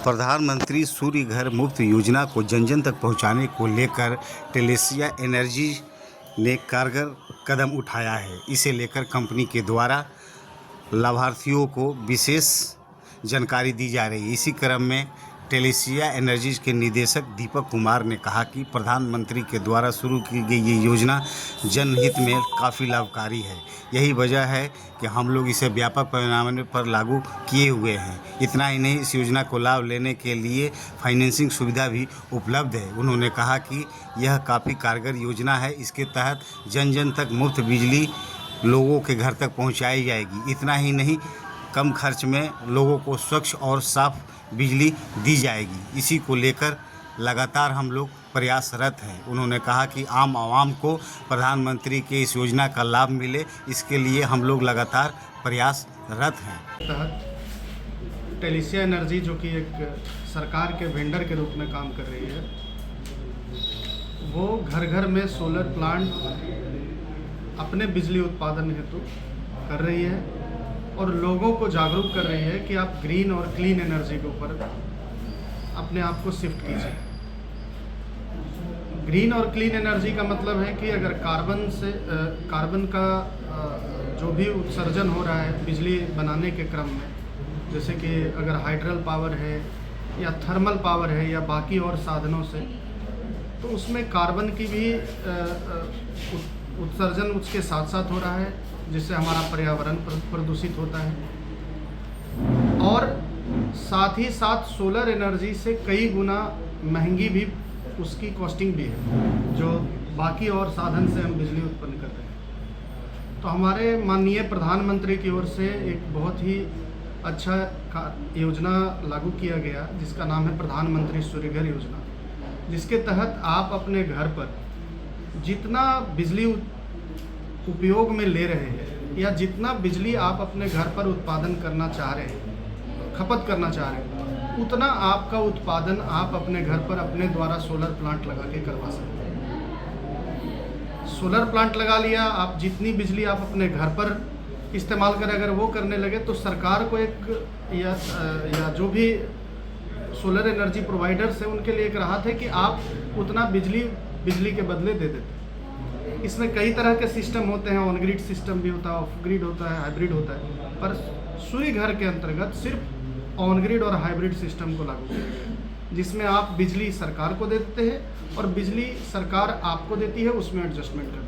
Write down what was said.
प्रधानमंत्री सूर्य घर मुफ्त योजना को जन जन तक पहुंचाने को लेकर टेलेसिया एनर्जी ने कारगर कदम उठाया है। इसे लेकर कंपनी के द्वारा लाभार्थियों को विशेष जानकारी दी जा रही है। इसी क्रम में टेलेसिया एनर्जीज के निदेशक दीपक कुमार ने कहा कि प्रधानमंत्री के द्वारा शुरू की गई ये योजना जनहित में काफ़ी लाभकारी है। यही वजह है कि हम लोग इसे व्यापक पैमाने पर लागू किए हुए हैं। इतना ही नहीं, इस योजना को लाभ लेने के लिए फाइनेंसिंग सुविधा भी उपलब्ध है। उन्होंने कहा कि यह काफ़ी कारगर योजना है। इसके तहत जन जन तक मुफ्त बिजली लोगों के घर तक पहुंचाई जाएगी। इतना ही नहीं, कम खर्च में लोगों को स्वच्छ और साफ बिजली दी जाएगी। इसी को लेकर लगातार हम लोग प्रयासरत हैं। उन्होंने कहा कि आम आवाम को प्रधानमंत्री के इस योजना का लाभ मिले, इसके लिए हम लोग लगातार प्रयासरत हैं। तहत टेलेसिया एनर्जी, जो कि एक सरकार के वेंडर के रूप में काम कर रही है, वो घर घर में सोलर प्लांट अपने बिजली उत्पादन हेतु कर रही है और लोगों को जागरूक कर रही है कि आप ग्रीन और क्लीन एनर्जी के ऊपर अपने आप को शिफ्ट कीजिए। ग्रीन और क्लीन एनर्जी का मतलब है कि अगर कार्बन का जो भी उत्सर्जन हो रहा है बिजली बनाने के क्रम में, जैसे कि अगर हाइड्रल पावर है या थर्मल पावर है या बाकी और साधनों से, तो उसमें कार्बन की भी उत्सर्जन उसके साथ साथ हो रहा है, जिससे हमारा पर्यावरण प्रदूषित होता है। और साथ ही साथ सोलर एनर्जी से कई गुना महंगी भी उसकी कॉस्टिंग भी है, जो बाकी और साधन से हम बिजली उत्पन्न कर रहे हैं। तो हमारे माननीय प्रधानमंत्री की ओर से एक बहुत ही अच्छा योजना लागू किया गया, जिसका नाम है प्रधानमंत्री सूर्य घर योजना, जिसके तहत आप अपने घर पर जितना बिजली उपयोग में ले रहे हैं या जितना बिजली आप अपने घर पर उत्पादन करना चाह रहे हैं, खपत करना चाह रहे हैं, उतना आपका उत्पादन आप अपने घर पर अपने द्वारा सोलर प्लांट लगा के करवा सकते हैं। सोलर प्लांट लगा लिया, आप जितनी बिजली आप अपने घर पर इस्तेमाल करें, अगर वो करने लगे तो सरकार को एक या जो भी सोलर एनर्जी प्रोवाइडर्स है उनके लिए एक राहत है कि आप उतना बिजली के बदले दे देते हैं। इसमें कई तरह के सिस्टम होते हैं, ऑन ग्रिड सिस्टम भी होता है, ऑफ ग्रिड होता है, हाइब्रिड होता है, पर सूर्य घर के अंतर्गत सिर्फ ऑन ग्रिड और हाइब्रिड सिस्टम को लागू किया गया है, जिसमें आप बिजली सरकार को देते हैं और बिजली सरकार आपको देती है, उसमें एडजस्टमेंट करते हैं।